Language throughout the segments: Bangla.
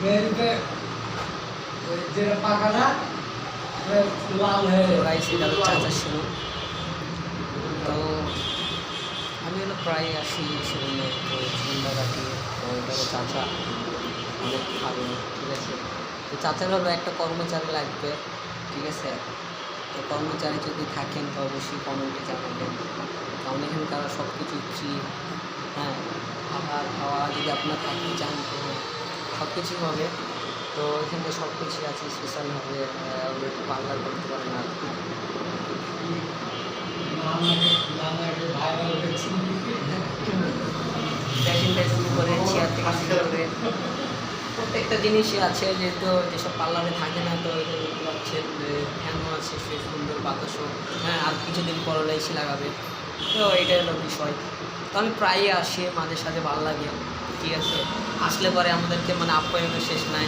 মেয়েকে যেটা পাকা না লাল হয়ে গাইস এটা হলো চাচা শিরুন। তো আমি হলো প্রায় আসি শিরুনে, তো সন্ধ্যা কাটি। তো এটা হলো চাচা, অনেক ভালো, ঠিক আছে। তো চাচার হলো একটা কর্মচারী লাগবে, ঠিক আছে। তো কর্মচারী যদি থাকেন তো অবশ্যই কমেন্টে জানাবেন, কারণ এখানকার সব কিছু ফ্রি। হ্যাঁ, খাবার খাওয়া যদি আপনার থাকতে চান তো সব কিছুই হবে। তো এখানে সব কিছুই আছে, স্পেশালভাবে পার্লার করতে পারেন আর কি। ভাইরাল হয়েছে। ফ্যাশন শুরু করে চেয়ার থেকে শুরু করে প্রত্যেকটা জিনিসই আছে, যেহেতু যেসব পার্লারে থাকে না, তো এগুলো হচ্ছে ফ্যানও আছে, সে সুন্দর বাতাসও। হ্যাঁ, আর কিছুদিন পর হলে এসি লাগাবে। তো এটাই হলো বিষয়। তো আমি প্রায়ই আসি, মাঝে সাঝে ভালো লাগে, ঠিক আছে। আসলে পরে আমাদেরকে মানে আপ্যায়নের শেষ নাই,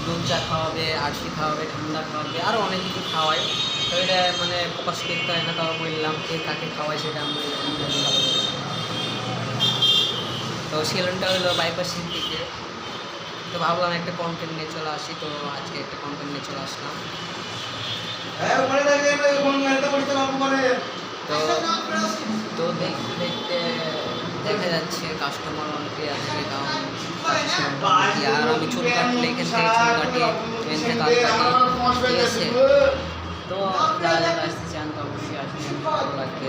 দুধ চা খাওয়াবে, আরশি খাওয়াবে, ঠান্ডা খাওয়াবে, আরও অনেক কিছু খাওয়ায়। তো এটা মানে প্রকাশ করতে হয় না, তাও বললাম কে কাকে খাওয়ায় সেটা আমি ভালো করি। তো সেলুনটা হলো বাইপাসের দিকে। তো ভাবলাম একটা কন্টেন্ট নিয়ে চলে আসি, তো আজকে একটা কন্টেন্ট নিয়ে চলে আসলাম। তো তো দেখতে দেখতে দেখা যাচ্ছে কাস্টমার অনেকেই আছে, কারণ আর আমি চুল কাটলে এখান থেকে চুল কাটি, এখান থেকে কাট কাটি, ঠিক আছে। তো যারা যারা আসতে চান তো অবশ্যই আসবেন, ভালো লাগবে।